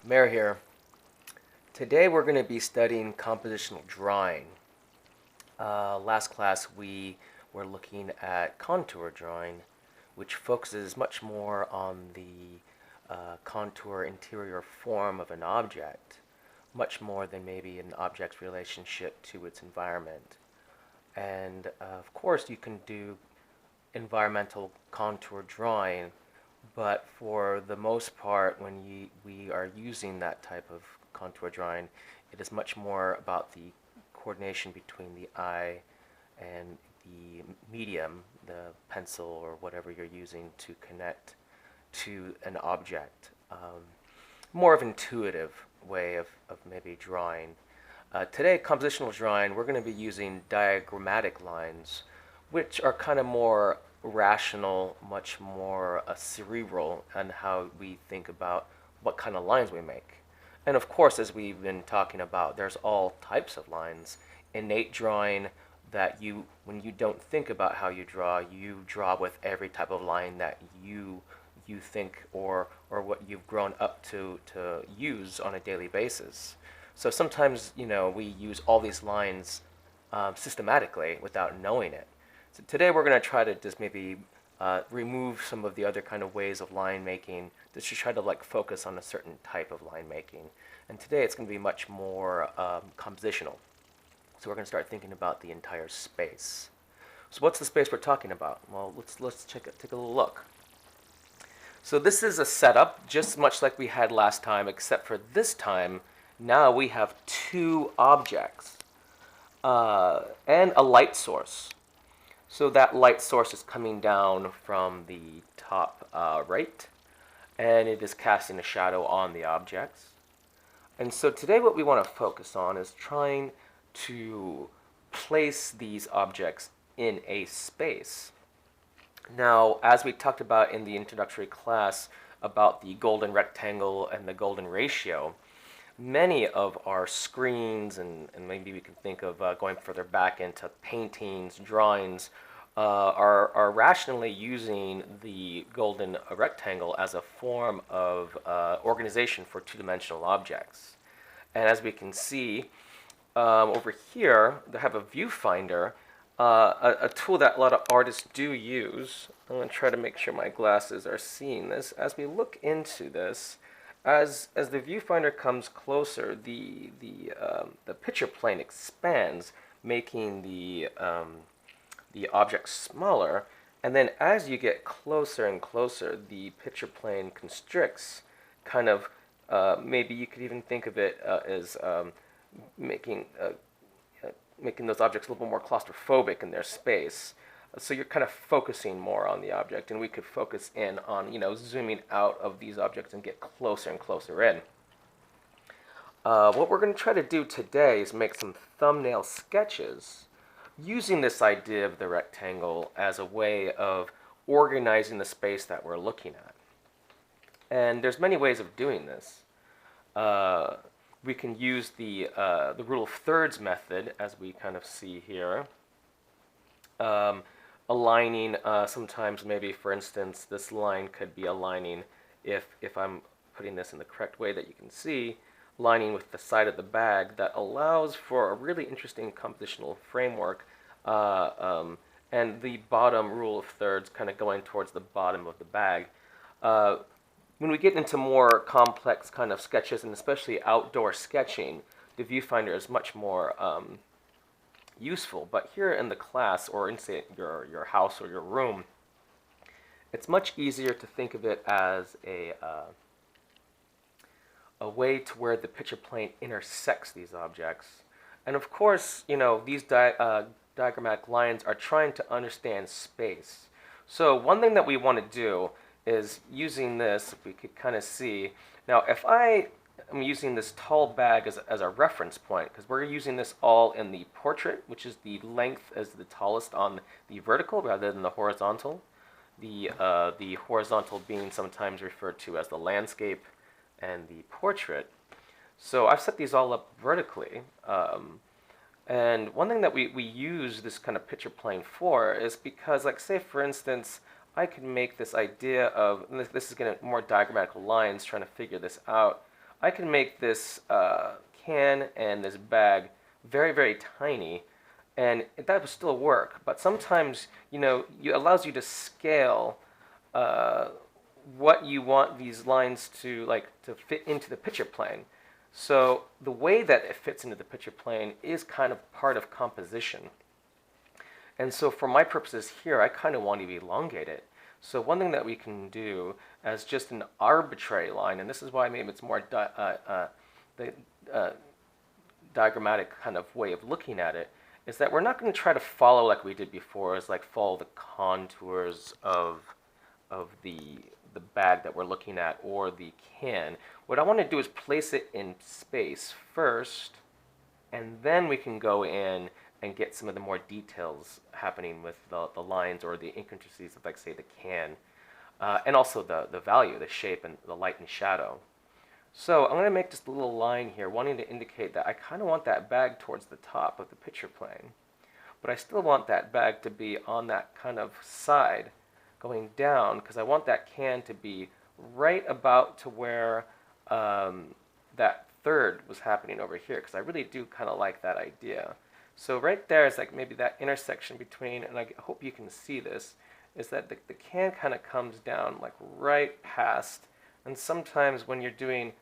Mehr here. Today we're going to be studying compositional drawing. Last class we were looking at contour drawing, which focuses much more on the contour interior form of an object, much more than maybe an object's relationship to its environment. And of course you can do environmental contour drawing, but for the most part, when we are using that type of contour drawing, it is much more about the coordination between the eye and the medium, the pencil or whatever you're using to connect to an object. More of an intuitive way of maybe drawing. Today, compositional drawing, we're going to be using diagrammatic lines, which are kind of more rational, much more cerebral in how we think about what kind of lines we make. And of course, as we've been talking about, there's all types of lines. Innate drawing, that when you don't think about how you draw with every type of line that you think or what you've grown up to use on a daily basis. So sometimes, we use all these lines systematically without knowing it. So today we're going to try to just maybe remove some of the other kind of ways of line making, just to try to focus on a certain type of line making. And today it's going to be much more compositional. So we're going to start thinking about the entire space. So what's the space we're talking about? Well, let's take a little look. So this is a setup, just much like we had last time, except for this time, now we have two objects and a light source. So that light source is coming down from the top right, and it is casting a shadow on the objects. And so today what we want to focus on is trying to place these objects in a space. Now, as we talked about in the introductory class about the golden rectangle and the golden ratio, many of our screens, and maybe we can think of going further back into paintings, drawings, are rationally using the golden rectangle as a form of organization for two-dimensional objects. And as we can see over here, they have a viewfinder, a tool that a lot of artists do use. I'm going to try to make sure my glasses are seeing this. As we look into this, as the viewfinder comes closer, the picture plane expands, making the object smaller, and then as you get closer and closer, the picture plane constricts. Kind of, maybe you could even think of it as making those objects a little more claustrophobic in their space. So you're kind of focusing more on the object, and we could focus in on, zooming out of these objects and get closer and closer in. What we're going to try to do today is make some thumbnail sketches using this idea of the rectangle as a way of organizing the space that we're looking at. And there's many ways of doing this. We can use the rule of thirds method, as we kind of see here. Aligning, sometimes maybe, for instance, this line could be aligning, if I'm putting this in the correct way that you can see, lining with the side of the bag. That allows for a really interesting compositional framework, and the bottom rule of thirds kind of going towards the bottom of the bag. When we get into more complex kind of sketches, and especially outdoor sketching, the viewfinder is much more useful. But here in the class, or in, say, your house or your room, it's much easier to think of it as a way to where the picture plane intersects these objects. And of course, these diagrammatic lines are trying to understand space. So one thing that we want to do is, using this, if we could kind of see, now if I am using this tall bag as a reference point, because we're using this all in the portrait, which is the length as the tallest on the vertical rather than the horizontal. The horizontal being sometimes referred to as the landscape and the portrait. So I've set these all up vertically. And one thing that we use this kind of picture plane for is because, say for instance, I can make this idea of, and this is getting more diagrammatic lines, trying to figure this out. I can make this can and this bag very, very tiny, and that would still work. But sometimes, it allows you to scale uh, what you want these lines to fit into the picture plane. So the way that it fits into the picture plane is kind of part of composition. And so for my purposes here, I kind of want to elongate it. So one thing that we can do as just an arbitrary line, and this is why maybe it's more the diagrammatic kind of way of looking at it, is that we're not going to try to follow like we did before, is like follow the contours of the bag that we're looking at or the can. What I want to do is place it in space first, and then we can go in and get some of the more details happening with the lines or the intricacies of, like, say, the can, and also the value, the shape, and the light and shadow. So I'm going to make just a little line here, wanting to indicate that I kind of want that bag towards the top of the picture plane, but I still want that bag to be on that kind of side going down, because I want that can to be right about to where that third was happening over here, because I really do kind of like that idea. So right there is like maybe that intersection between, and I hope you can see this, is that the can kind of comes down like right past, and sometimes when you're doing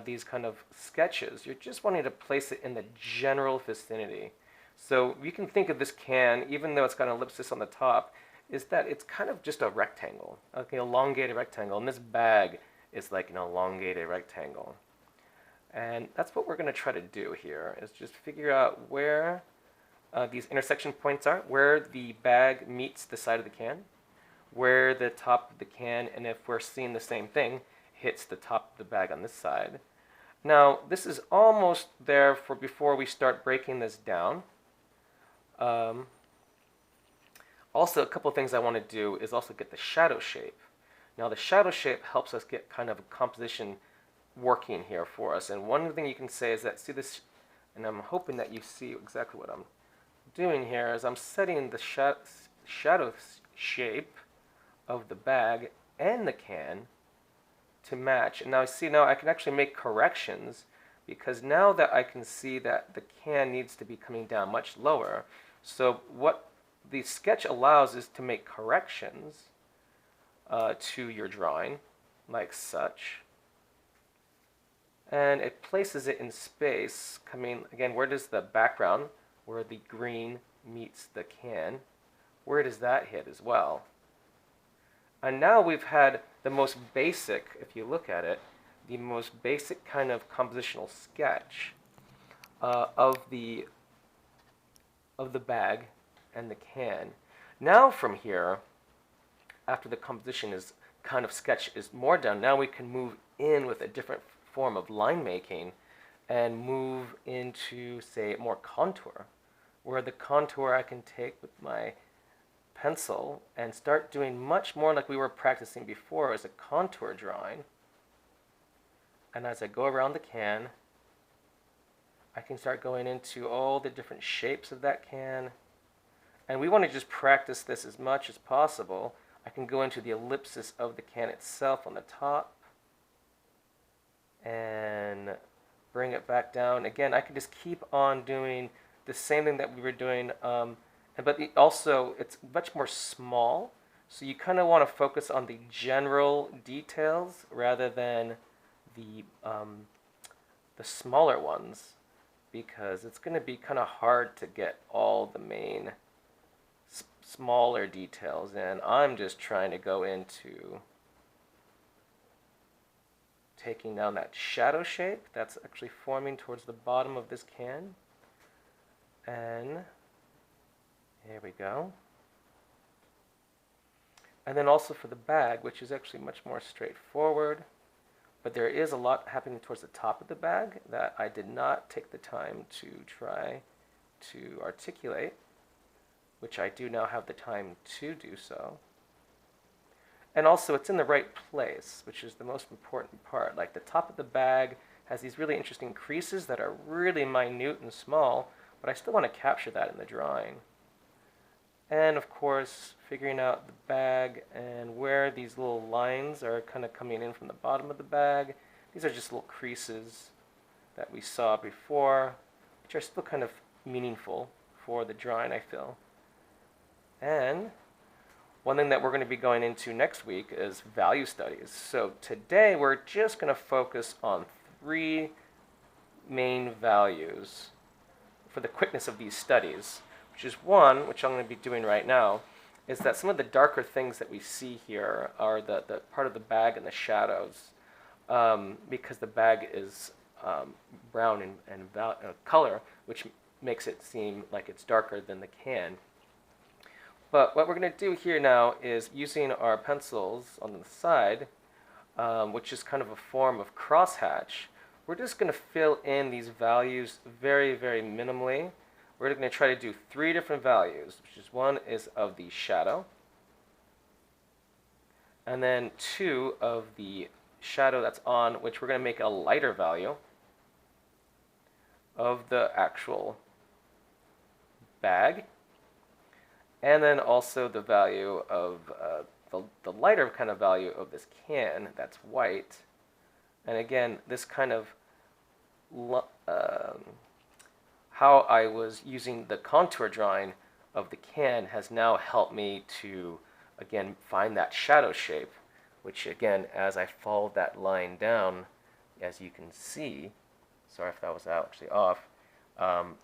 these kind of sketches, you're just wanting to place it in the general vicinity. So you can think of this can, even though it's got an ellipsis on the top, is that it's kind of just a rectangle, like an elongated rectangle, and this bag is like an elongated rectangle. And that's what we're going to try to do here, is just figure out where these intersection points are, where the bag meets the side of the can, where the top of the can, and if we're seeing the same thing, hits the top of the bag on this side. Now, this is almost there for before we start breaking this down. Also, a couple of things I want to do is also get the shadow shape. Now, the shadow shape helps us get kind of a composition working here for us. And one thing you can say is that, see this, and I'm hoping that you see exactly what I'm doing here, is I'm setting the shadow shape of the bag and the can to match. And now see, now I can actually make corrections, because now that I can see that the can needs to be coming down much lower. So what the sketch allows is to make corrections to your drawing, like such. And it places it in space, coming, again, where does the background, where the green meets the can, where does that hit as well? And now we've had the most basic, if you look at it, the most basic kind of compositional sketch of the bag and the can. Now from here, after the composition is kind of sketch is more done, now we can move in with a different form of line making and move into, say, more contour, where the contour I can take with my pencil and start doing much more like we were practicing before as a contour drawing. And as I go around the can, I can start going into all the different shapes of that can. And we want to just practice this as much as possible. I can go into the ellipsis of the can itself on the top and bring it back down. Again, I can just keep on doing the same thing that we were doing, but also it's much more small. So you kind of want to focus on the general details rather than the smaller ones, because it's going to be kind of hard to get all the main smaller details in. I'm just trying to go into taking down that shadow shape that's actually forming towards the bottom of this can. And here we go. And then also for the bag, which is actually much more straightforward, but there is a lot happening towards the top of the bag that I did not take the time to try to articulate, which I do now have the time to do so. And also it's in the right place, which is the most important part. Like the top of the bag has these really interesting creases that are really minute and small, but I still want to capture that in the drawing. And of course, figuring out the bag and where these little lines are kind of coming in from the bottom of the bag, These are just little creases that we saw before, which are still kind of meaningful for the drawing, I feel. And one thing that we're going to be going into next week is value studies. So today we're just going to focus on 3 main values for the quickness of these studies, which is one, which I'm going to be doing right now, is that some of the darker things that we see here are the part of the bag and the shadows, because the bag is brown in color, which makes it seem like it's darker than the can. But what we're going to do here now is using our pencils on the side, which is kind of a form of crosshatch, we're just going to fill in these values very, very minimally. We're going to try to do 3 different values, which is one is of the shadow, and then 2 of the shadow that's on, which we're going to make a lighter value of the actual bag, and then also the value of the lighter kind of value of this can that's white. And again, this kind of how I was using the contour drawing of the can has now helped me to, again, find that shadow shape, which again, as I followed that line down, as you can see, sorry if that was actually off,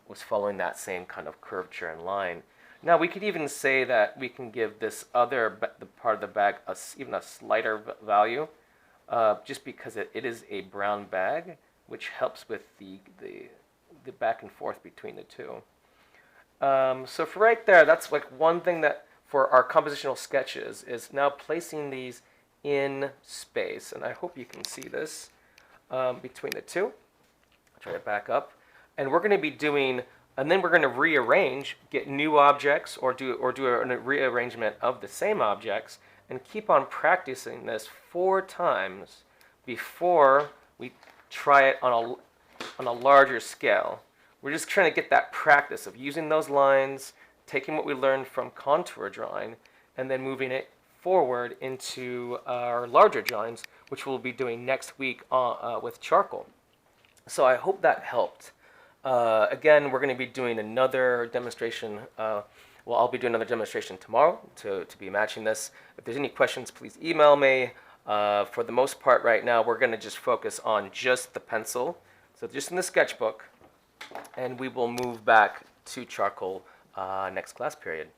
was following that same kind of curvature and line. Now we could even say that we can give this other the part of the bag even a slighter value, just because it is a brown bag, which helps with the back and forth between the two. So for right there, that's like one thing that for our compositional sketches is now placing these in space, and I hope you can see this between the two. I'll try to back up, and we're going to be doing, and then we're going to rearrange, get new objects, or do a rearrangement of the same objects, and keep on practicing this 4 times before we try it on a larger scale. We're just trying to get that practice of using those lines, taking what we learned from contour drawing, and then moving it forward into our larger drawings, which we'll be doing next week with charcoal. So I hope that helped. Again, we're going to be doing another demonstration. I'll be doing another demonstration tomorrow to be matching this. If there's any questions, please email me. For the most part right now, we're going to just focus on just the pencil. So just in the sketchbook, and we will move back to charcoal next class period.